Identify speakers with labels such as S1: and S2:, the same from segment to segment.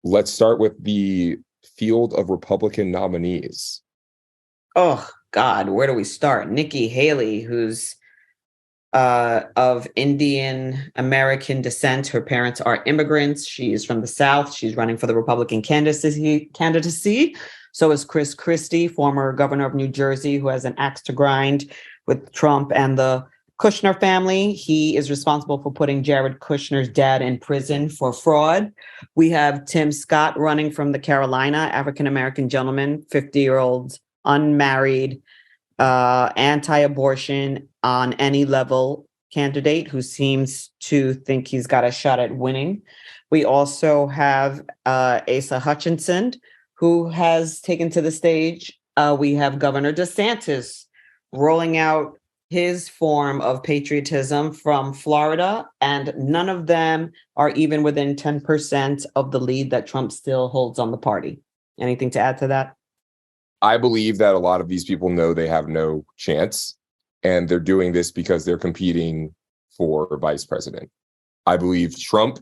S1: Let's start with the field of Republican nominees.
S2: Oh God, where do we start? Nikki Haley, who's of Indian American descent. Her parents are immigrants. She is from the South. She's running for the Republican candidacy. So is Christie, former governor of New Jersey, who has an axe to grind with Trump and the Kushner family. He is responsible for putting Jared Kushner's dad in prison for fraud. We have Tim Scott running from the Carolina, African-American gentleman, 50-year-old, unmarried, anti-abortion on any level candidate who seems to think he's got a shot at winning. We also have Asa Hutchinson, who has taken to the stage. We have Governor Desantis rolling out his form of patriotism from Florida, and none of them are even within 10% of the lead that Trump still holds on the party. Anything to add to that?
S1: I believe that a lot of these people know they have no chance, and they're doing this because they're competing for vice president. I believe Trump,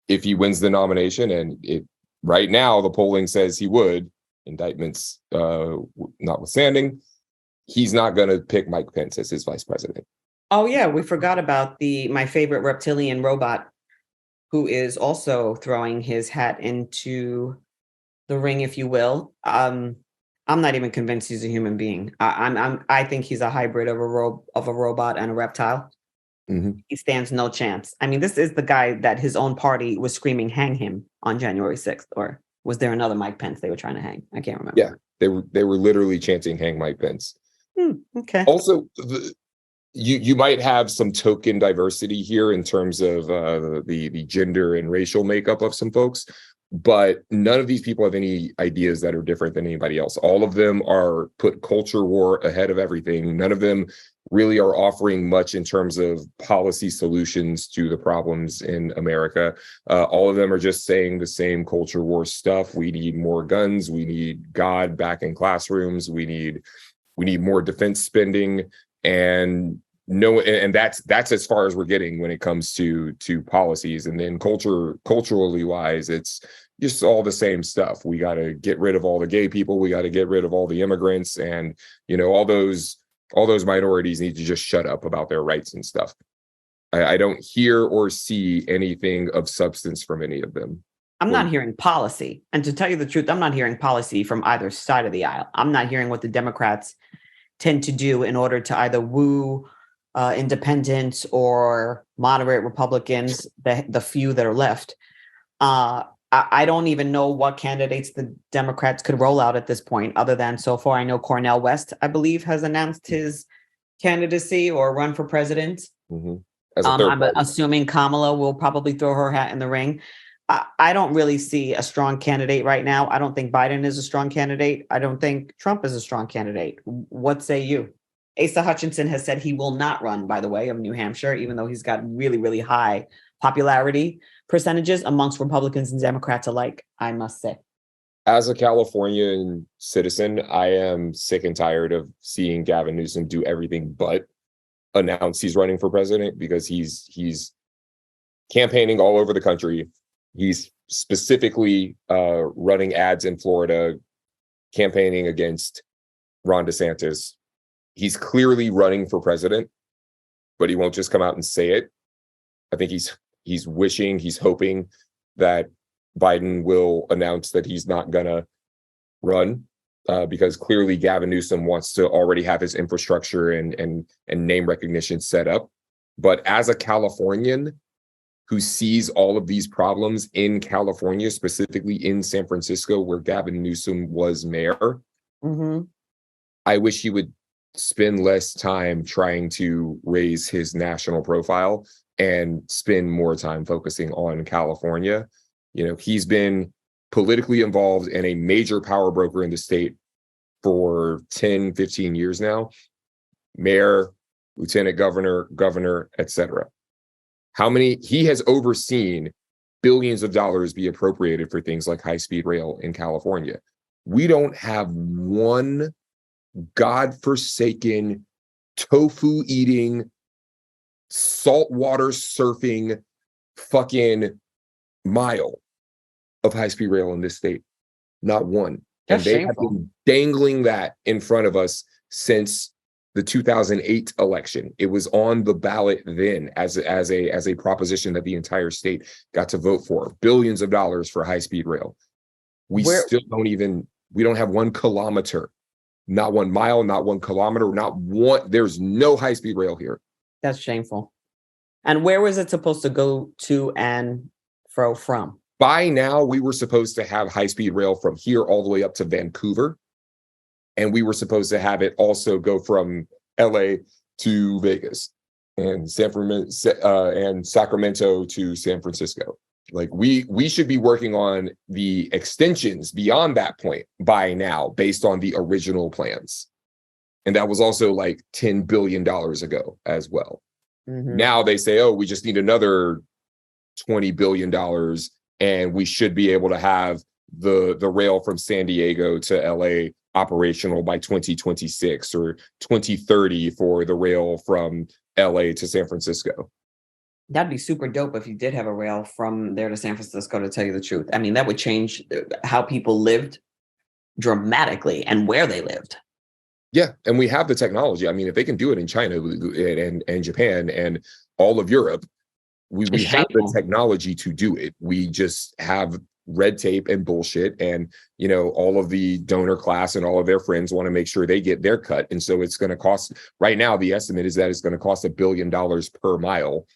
S1: if he wins the nomination, and right now the polling says he would, indictments notwithstanding, he's not going to pick Mike Pence as his vice president.
S2: Oh yeah, we forgot about my favorite reptilian robot, who is also throwing his hat into the ring, if you will. I'm not even convinced he's a human being. I think he's a hybrid of a robot and a reptile.
S1: Mm-hmm.
S2: He stands no chance. I mean, this is the guy that his own party was screaming hang him on January 6th. Or was there another Mike Pence they were trying to hang? I can't remember.
S1: Yeah, they were literally chanting hang Mike Pence.
S2: Okay.
S1: Also, you might have some token diversity here in terms of the gender and racial makeup of some folks, but none of these people have any ideas that are different than anybody else. All of them are put culture war ahead of everything. None of them really are offering much in terms of policy solutions to the problems in America. All of them are just saying the same culture war stuff. We need more guns. We need God back in classrooms. We need more defense spending, and that's as far as we're getting when it comes to policies. And then culturally wise, it's just all the same stuff. We got to get rid of all the gay people. We got to get rid of all the immigrants, and all those minorities need to just shut up about their rights and stuff. I don't hear or see anything of substance from any of them.
S2: I'm not hearing policy. And to tell you the truth, I'm not hearing policy from either side of the aisle. I'm not hearing what the Democrats tend to do in order to either woo independents or moderate Republicans, the few that are left. I don't even know what candidates the Democrats could roll out at this point, other than so far I know Cornel West, I believe, has announced his candidacy or run for president.
S1: Mm-hmm.
S2: I'm assuming Kamala will probably throw her hat in the ring. I don't really see a strong candidate right now. I don't think Biden is a strong candidate. I don't think Trump is a strong candidate. What say you? Asa Hutchinson has said he will not run, by the way, of New Hampshire, even though he's got really, really high popularity percentages amongst Republicans and Democrats alike, I must say.
S1: As a Californian citizen, I am sick and tired of seeing Gavin Newsom do everything but announce he's running for president, because he's campaigning all over the country. He's specifically running ads in Florida, campaigning against Ron DeSantis. He's clearly running for president, but he won't just come out and say it. I think he's hoping that Biden will announce that he's not gonna run, because clearly Gavin Newsom wants to already have his infrastructure and name recognition set up. But as a Californian who sees all of these problems in California, specifically in San Francisco, where Gavin Newsom was mayor,
S2: mm-hmm.
S1: I wish he would spend less time trying to raise his national profile and spend more time focusing on California. He's been politically involved in a major power broker in the state for 10, 15 years now. Mayor, lieutenant governor, etc. He has overseen billions of dollars be appropriated for things like high-speed rail in California. We don't have one godforsaken, tofu-eating, saltwater surfing fucking mile of high-speed rail in this state. Not one.
S2: That's
S1: And they have
S2: shameful.
S1: been dangling that in front of us since the 2008 election. It was on the ballot then as a proposition that the entire state got to vote for. Billions of dollars for high-speed rail. We don't have 1 kilometer, not 1 mile, not 1 kilometer, not one. There's no high-speed rail here.
S2: That's shameful. And where was it supposed to go to and fro from?
S1: By now, we were supposed to have high-speed rail from here all the way up to Vancouver. And we were supposed to have it also go from LA to Vegas and Sacramento to San Francisco. Like we should be working on the extensions beyond that point by now, based on the original plans. And that was also like $10 billion ago as well. Mm-hmm. Now they say, oh, we just need another $20 billion and we should be able to have the rail from San Diego to LA operational by 2026 or 2030 for the rail from LA to San Francisco.
S2: That'd be super dope if you did have a rail from there to San Francisco, to tell you the truth. I mean, that would change how people lived dramatically and where they lived.
S1: Yeah, and we have the technology. I mean, if they can do it in China and Japan and all of Europe, we have the technology to do it. We just have red tape and bullshit, and all of the donor class and all of their friends want to make sure they get their cut. And so it's going to cost, right now the estimate is that it's going to cost $1 billion per mile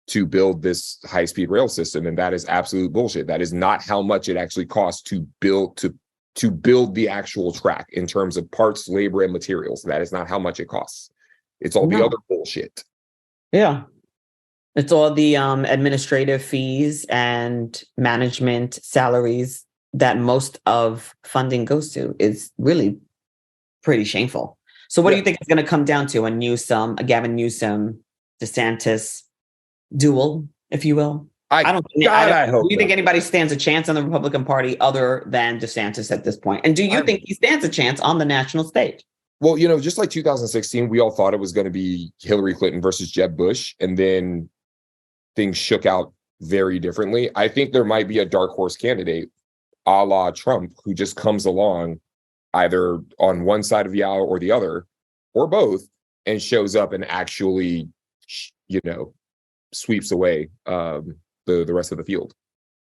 S1: to build this high-speed rail system, and that is absolute bullshit. That is not how much it actually costs to build the actual track in terms of parts, labor, and materials. That is not how much it costs. It's all the other bullshit.
S2: Yeah. It's all the administrative fees and management salaries that most of funding goes to. Is really pretty shameful. So what do you think it's going to come down to? A Gavin Newsom, DeSantis duel, if you will? I hope. Do you think anybody stands a chance on the Republican Party other than DeSantis at this point? And do you think he stands a chance on the national stage?
S1: Well, just like 2016, we all thought it was going to be Hillary Clinton versus Jeb Bush, and then things shook out very differently. I think there might be a dark horse candidate, a la Trump, who just comes along either on one side of the aisle or the other, or both, and shows up and actually, sweeps away the rest of the field.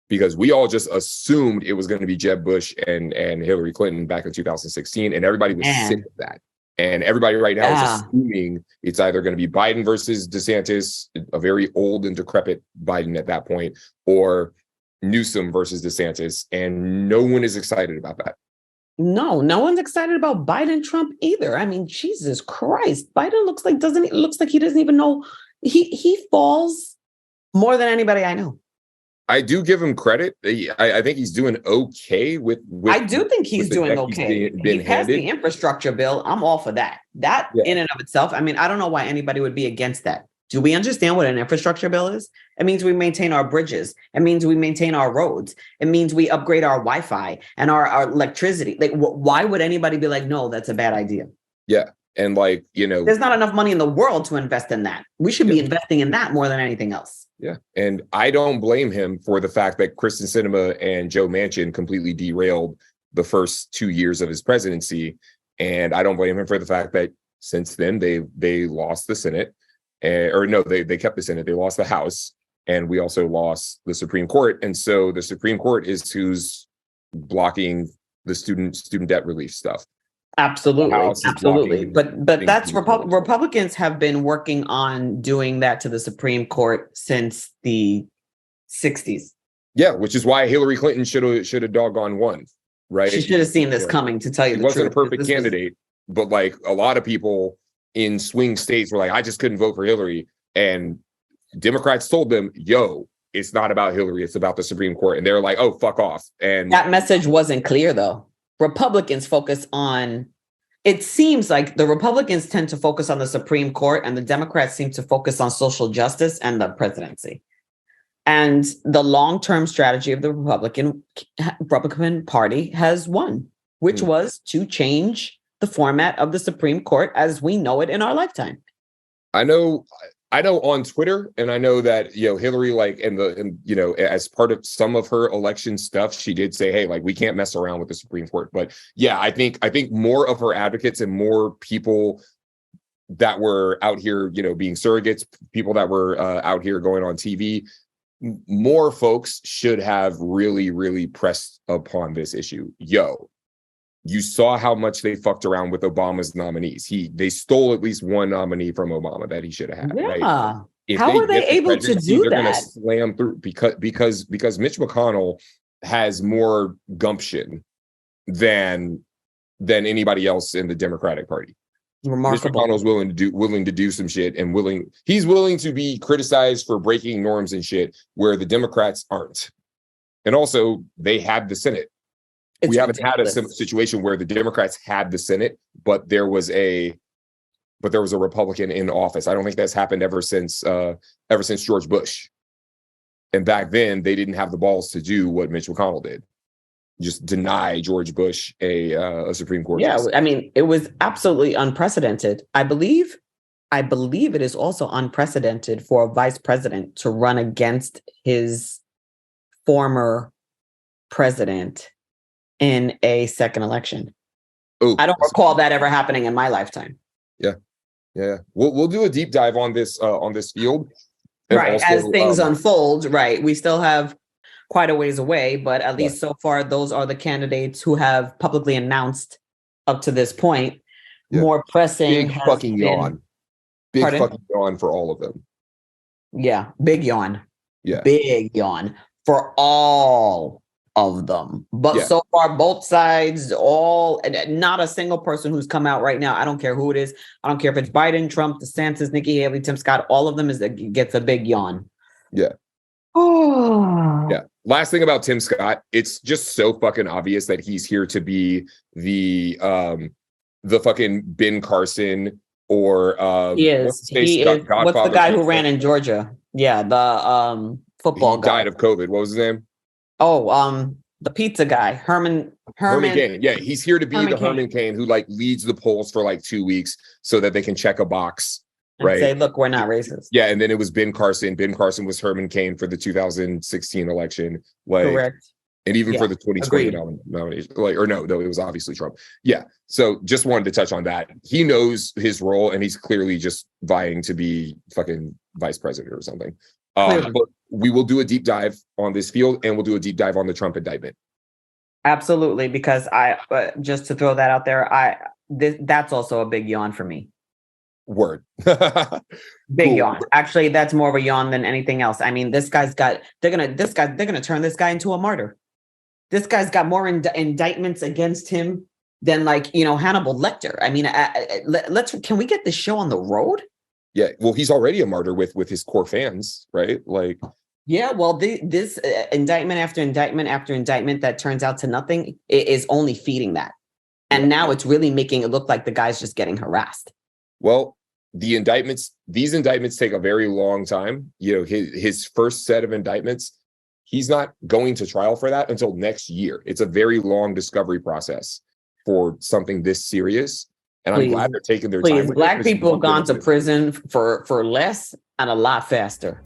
S1: Because we all just assumed it was going to be Jeb Bush and Hillary Clinton back in 2016, and everybody was sick of that. And everybody right now is assuming it's either going to be Biden versus DeSantis, a very old and decrepit Biden at that point, or Newsom versus DeSantis. And no one is excited about that.
S2: No one's excited about Biden Trump either. I mean, Jesus Christ. Biden looks like he doesn't even know. He falls more than anybody I know.
S1: I do give him credit. I think he's doing okay with
S2: I do think he's doing okay. He passed the infrastructure bill. I'm all for that. That in and of itself, I mean, I don't know why anybody would be against that. Do we understand what an infrastructure bill is? It means we maintain our bridges. It means we maintain our roads. It means we upgrade our Wi-Fi and our electricity. Like, why would anybody be like, no, that's a bad idea?
S1: Yeah. And
S2: there's not enough money in the world to invest in that. We should be investing in that more than anything else.
S1: Yeah. And I don't blame him for the fact that Kristen Sinema and Joe Manchin completely derailed the first 2 years of his presidency. And I don't blame him for the fact that since then they lost the Senate. They kept the Senate. They lost the House. And we also lost the Supreme Court. And so the Supreme Court is who's blocking the student debt relief stuff.
S2: Absolutely. But that's Republicans have been working on doing that to the Supreme Court since the 60s.
S1: Yeah, which is why Hillary Clinton should have doggone won, right?
S2: She should have seen this coming, to tell you the truth.
S1: She wasn't a perfect candidate, but like a lot of people in swing states were like, I just couldn't vote for Hillary. And Democrats told them, yo, it's not about Hillary, it's about the Supreme Court. And they're like, oh, fuck off. And
S2: that message wasn't clear, though. Republicans focus on, it seems like the Republicans tend to focus on the Supreme Court and the Democrats seem to focus on social justice and the presidency. And the long-term strategy of the Republican Party has won, which was to change the format of the Supreme Court as we know it in our lifetime.
S1: I know I know on Twitter, and I know that, Hillary, like, and as part of some of her election stuff, she did say, hey, like, we can't mess around with the Supreme Court. But yeah, I think more of her advocates and more people that were out here, being surrogates, people that were out here going on TV, more folks should have really, really pressed upon this issue. You saw how much they fucked around with Obama's nominees. They stole at least one nominee from Obama that he should have had.
S2: Yeah.
S1: Right? If
S2: How are they able to do
S1: they're
S2: that?
S1: Going to slam through because Mitch McConnell has more gumption than anybody else in the Democratic Party.
S2: Remarkable.
S1: Mitch McConnell's willing to do some shit, and he's willing to be criticized for breaking norms and shit where the Democrats aren't. And also, they had the Senate. We haven't had a situation where the Democrats had the Senate, but there was a Republican in office. I don't think that's happened ever since George Bush. And back then, they didn't have the balls to do what Mitch McConnell did, just deny George Bush a Supreme Court.
S2: Yeah, I mean, it was absolutely unprecedented. I believe it is also unprecedented for a vice president to run against his former president in a second election.
S1: Oh,
S2: I don't recall that ever happening in my lifetime.
S1: Yeah. We'll do a deep dive on this field.
S2: Right. Also, as things unfold, right. We still have quite a ways away, but at least so far, those are the candidates who have publicly announced up to this point. Yeah. More pressing.
S1: Big fucking yawn. Big fucking yawn for all of them.
S2: Yeah. Big yawn.
S1: Yeah.
S2: Big yawn for all of them. But so far, both sides, not a single person who's come out right now. I don't care who it is. I don't care if it's Biden, Trump, DeSantis, Nikki Haley, Tim Scott. All of them gets a big yawn.
S1: Yeah.
S2: Oh.
S1: Yeah. Last thing about Tim Scott, it's just so fucking obvious that he's here to be the fucking Ben Carson or
S2: he is. What's the guy who ran in Georgia? Yeah, the football guy.
S1: Died of COVID. What was his name?
S2: Oh, the pizza guy, Herman
S1: Cain. Yeah, he's here to be Herman Cain who like leads the polls for like 2 weeks so that they can check a box. Right.
S2: Say, look, we're not racist.
S1: Yeah. And then it was Ben Carson. Ben Carson was Herman Cain for the 2016 election.
S2: Correct.
S1: And even for the 2020 nomination. It was obviously Trump. Yeah. So just wanted to touch on that. He knows his role and he's clearly just vying to be fucking vice president or something. But we will do a deep dive on this field and we'll do a deep dive on the Trump indictment.
S2: Absolutely. Because just to throw that out there, that's also a big yawn for me.
S1: Word.
S2: Big yawn. Actually, that's more of a yawn than anything else. I mean, they're gonna turn this guy into a martyr. This guy's got more indictments against him than Hannibal Lecter. I mean, can we get this show on the road?
S1: Yeah, well, he's already a martyr with his core fans, right? Like,
S2: yeah, well, this indictment after indictment after indictment that turns out to nothing is only feeding that, and now it's really making it look like the guy's just getting harassed.
S1: Well, these indictments take a very long time. His first set of indictments, he's not going to trial for that until next year. It's a very long discovery process for something this serious. And I'm glad they're taking their time.
S2: Black people have gone to prison for less and a lot faster.